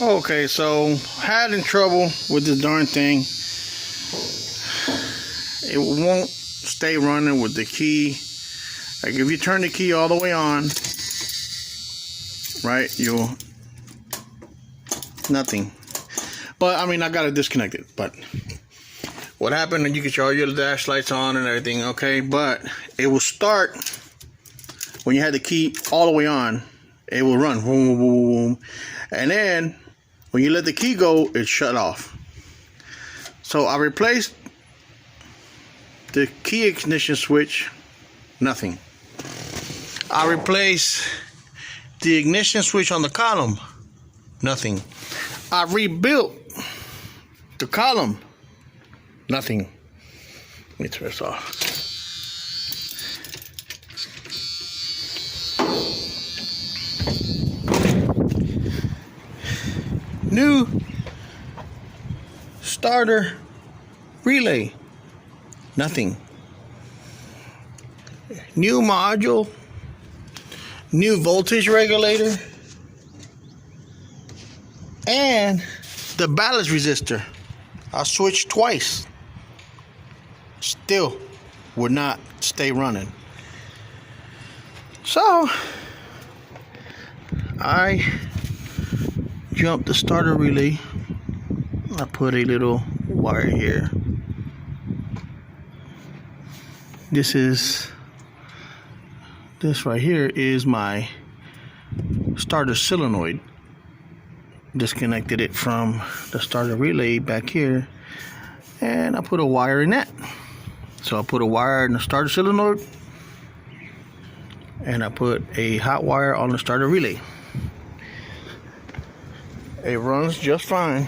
Okay, so having trouble with this darn thing. It won't stay running with the key. Like if you turn the key all the way on, right, you'll nothing. But I mean, I gotta disconnect it. But what happened? And you get all your dash lights on and everything, okay? But it will start when you had the key all the way on. It will run, boom, boom, boom, boom, and then when you let the key go, it shut off. So I replaced the key ignition switch, nothing. I replaced the ignition switch on the column, nothing. I rebuilt the column, nothing. Let me turn this off. New starter relay, nothing. New module, new voltage regulator, and the ballast resistor. I switched twice. Still would not stay running. So I jumped the starter relay. I put a little wire here. This right here is my starter solenoid. Disconnected it from the starter relay back here, and I put a wire in that. So I put a wire in the starter solenoid, and I put a hot wire on the starter relay. It runs just fine.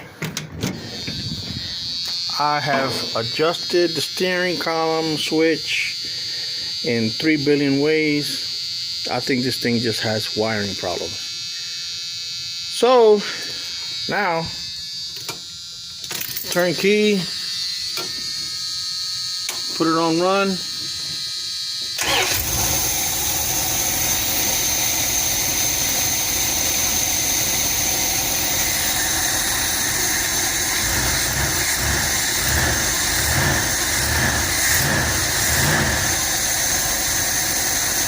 I have adjusted the steering column switch in 3 billion ways. I think this thing just has wiring problems. So now, turn key, put it on run.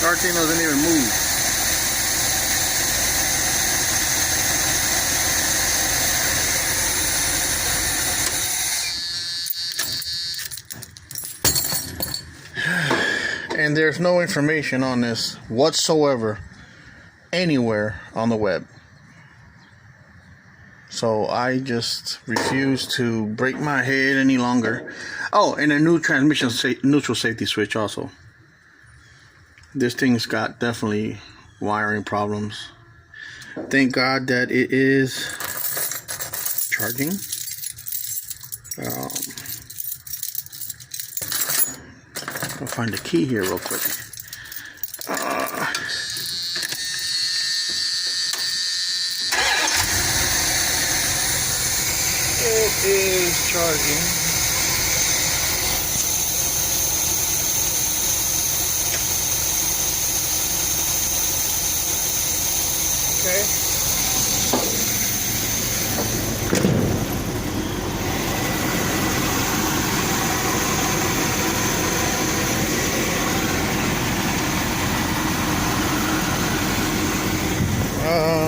Our thing doesn't even move. And there's no information on this whatsoever anywhere on the web. So I just refuse to break my head any longer. Oh, and a new transmission neutral safety switch also. This thing's got definitely wiring problems. Thank God that it is charging. I'll find the key here real quick. It is charging. Okay.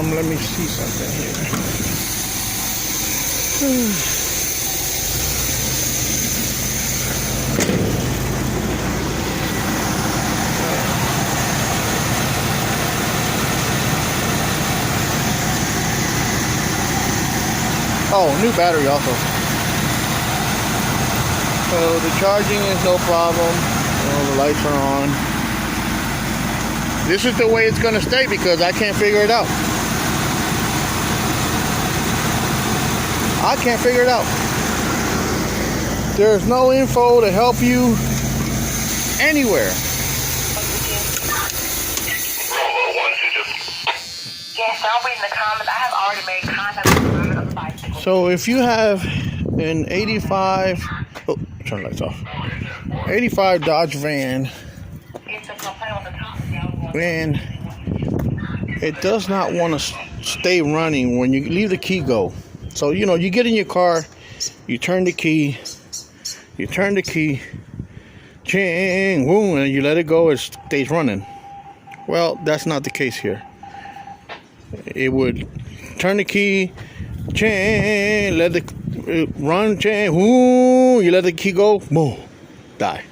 Let me see something here. Oh, new battery also. So the charging is no problem. The lights are on. This is the way it's going to stay because I can't figure it out. I can't figure it out. There's no info to help you anywhere. Yes, don't read in the comments. I have already made contact with the bicycle. So if you have an 85, oh, turn the lights off. 85 Dodge van, and it does not want to stay running when you leave the key go. So, you know, you get in your car, you turn the key, ching, boom, and you let it go, it stays running. Well, that's not the case here. It would turn the key, ching, let it run, ching, boom, you let the key go, boom, die.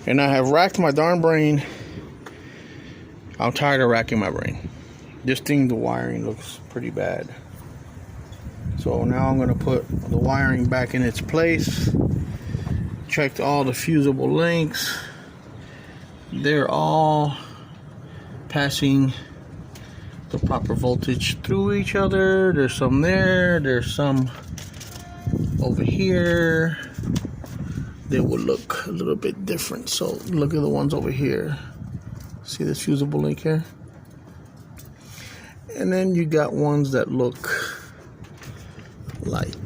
And I have racked my darn brain. I'm tired of racking my brain. This thing, the wiring looks pretty bad. So now I'm gonna put the wiring back in its place. Checked all the fusible links. They're all passing the proper voltage through each other. There's some there, there's some over here. They will look a little bit different. So look at the ones over here. See this fusible link here? And then you got ones that look like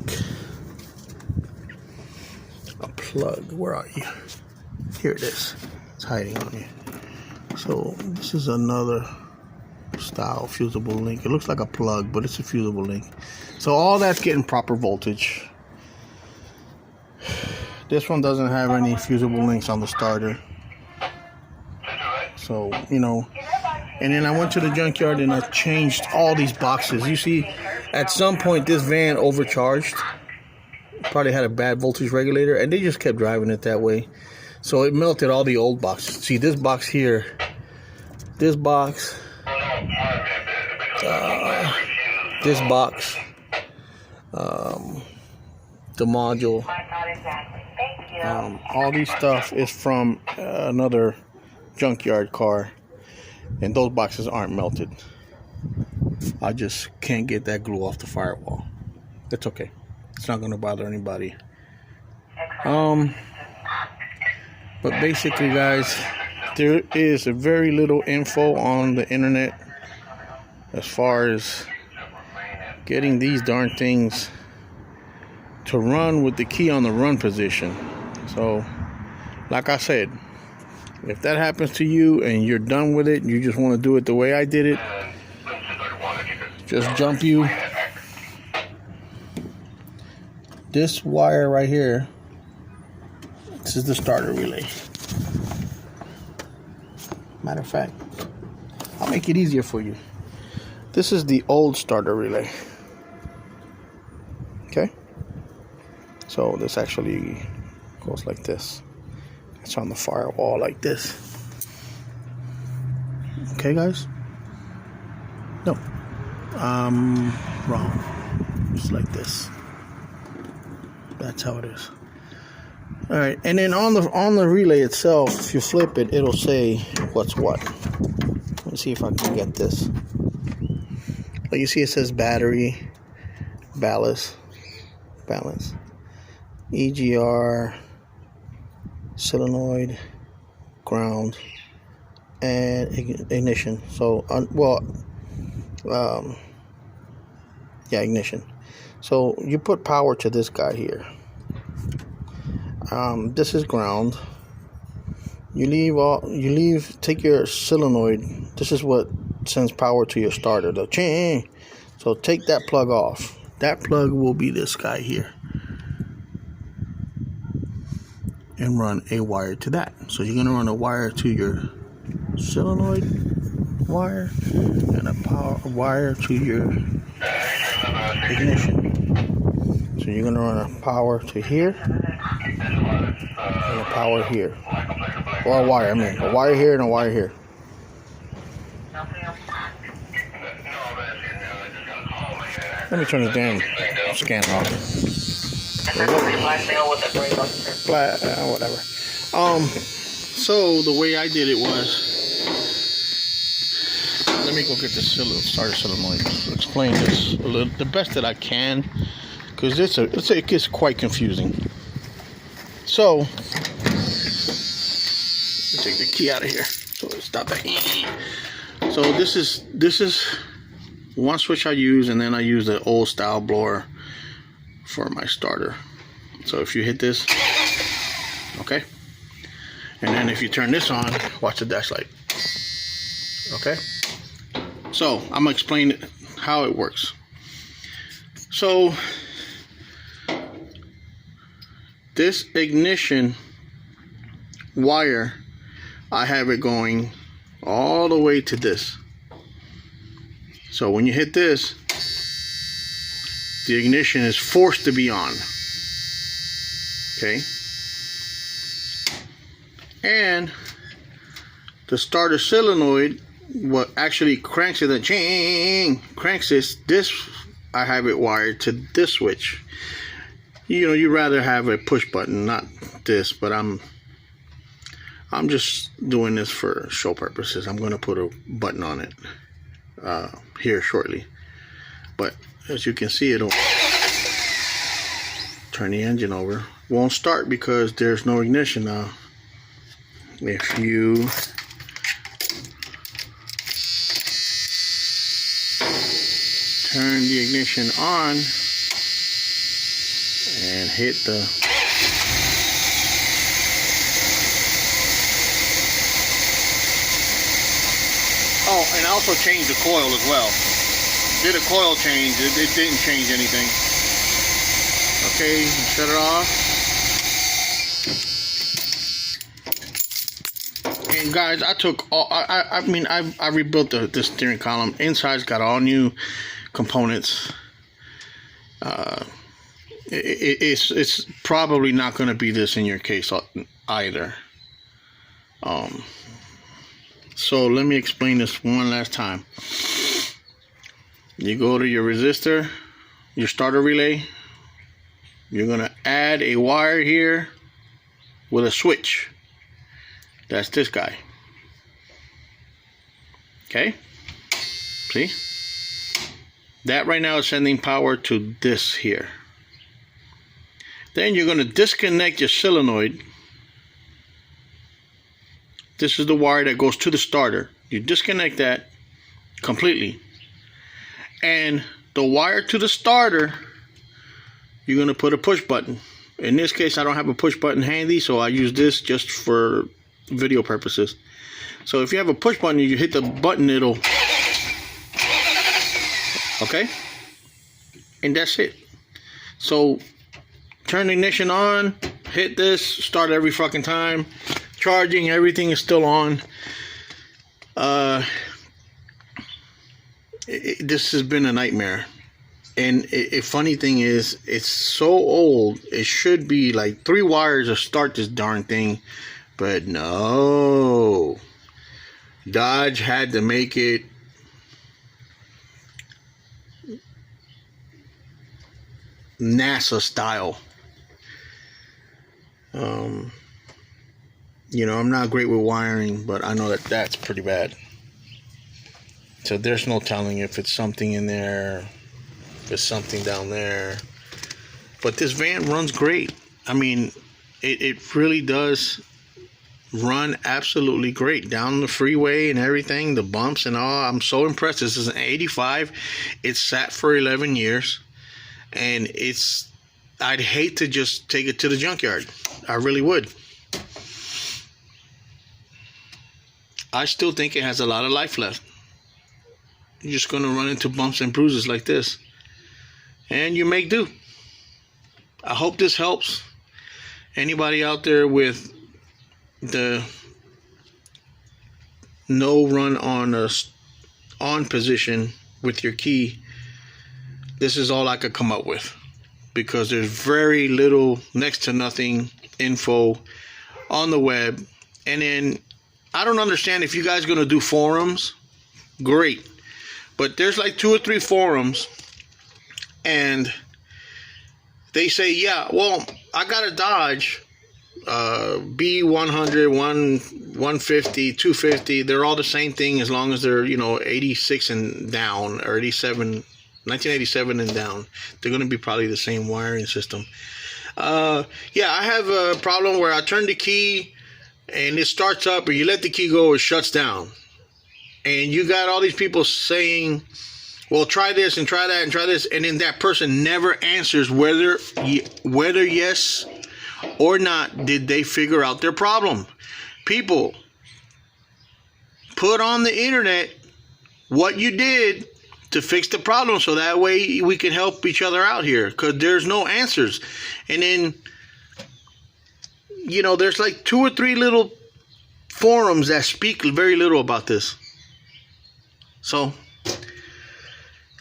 a plug. Where are you? Here it is. It's hiding on you. So this is another style fusible link. It looks like a plug, but it's a fusible link. So all that's getting proper voltage. This one doesn't have any fusible links on the starter. So, you know, and then I went to the junkyard and I changed all these boxes. You see, at some point this van overcharged. Probably had a bad voltage regulator, and they just kept driving it that way. So it melted all the old boxes. See this box here, this box, this box, the module, all these stuff is from another junkyard car, and those boxes aren't melted. I just can't get that glue off the firewall. It's okay. It's not going to bother anybody. But basically, guys, there is a very little info on the internet as far as getting these darn things to run with the key on the run position. So, like I said, if that happens to you and you're done with it, and you just want to do it the way I did it, just jump you. This wire right here, this is the starter relay. Matter of fact, I'll make it easier for you. This is the old starter relay. Okay? So this actually goes like this. It's on the firewall like this. Okay, guys? No. Wrong. Just like this. That's how it is. All right, and then on the relay itself, if you flip it, it'll say what's what. Let me see if I can get this. Like you see, it says battery, balance, EGR, solenoid, ground, and ignition. So, ignition. So you put power to this guy here. This is ground. Take your solenoid. This is what sends power to your starter. So take that plug off. That plug will be this guy here. And run a wire to that. So you're gonna run a wire to your solenoid wire and a power wire to your ignition. So you're gonna run a power to here and a power here, or a wire. A wire here and a wire here. Let me turn the damn scan off. Whatever. So the way I did it was, let me go get the starter solenoid. Explain this a little, the best that I can, because it gets quite confusing. So take the key out of here. So stop that. So this is one switch I use, and then I use the old style blower for my starter. So if you hit this, okay, and then if you turn this on, watch the dash light. Okay, So I'm gonna explain how it works. So this ignition wire, I have it going all the way to this. So when you hit this, the ignition is forced to be on. Okay? And the starter solenoid, what actually cranks it, cranks this, I have it wired to this switch. You know, you'd rather have a push button, not this, but I'm just doing this for show purposes. I'm going to put a button on it here shortly. But as you can see, it'll turn the engine over. Won't start because there's no ignition now. If you turn the ignition on and hit the and I also changed the coil as well. Did a coil change. It didn't change anything. Okay, shut it off. And guys, I took all. I rebuilt the steering column. Inside's got all new components. It's probably not going to be this in your case either. So let me explain this one last time. You go to your resistor, your starter relay. You're going to add a wire here with a switch. That's this guy. Okay? See? That right now is sending power to this here. Then you're going to disconnect your solenoid. This is the wire that goes to the starter. You disconnect that completely. And the wire to the starter, you're going to put a push button. In this case, I don't have a push button handy, so I use this just for video purposes. So if you have a push button, you hit the button, it'll... Okay? And that's it. So turn the ignition on, hit this, start every fucking time. Charging, everything is still on. This has been a nightmare. And a funny thing is, it's so old, it should be like 3 wires to start this darn thing. But no. Dodge had to make it NASA style. You know, I'm not great with wiring, but I know that that's pretty bad. So there's no telling if it's something in there, if it's something down there. But this van runs great. I mean, it really does run absolutely great down the freeway and everything, the bumps and all. I'm so impressed. This is an 85. It's sat for 11 years, and I'd hate to just take it to the junkyard. I really would. I still think it has a lot of life left. You're just going to run into bumps and bruises like this, and you make do. I hope this helps anybody out there with the no run on position with your key. This is all I could come up with, because there's very little, next to nothing info on the web. And then I don't understand, if you guys are going to do forums, great. But there's like 2 or 3 forums, and they say, yeah, well, I got a Dodge B100, 150, 250. They're all the same thing as long as they're, 86 and down, or 1987 and down. They're going to be probably the same wiring system. Yeah, I have a problem where I turn the key and it starts up, or you let the key go, it shuts down. And you got all these people saying, well, try this and try that and try this, and then that person never answers whether yes or not did they figure out their problem. People, put on the internet what you did to fix the problem, so that way we can help each other out here, because there's no answers. And then, you know, there's like 2 or 3 little forums that speak very little about this. So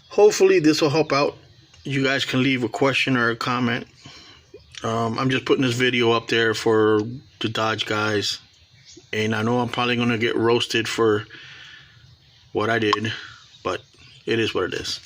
hopefully this will help out. You guys can leave a question or a comment. I'm just putting this video up there for the Dodge guys, and I know I'm probably going to get roasted for what I did, but it is what it is.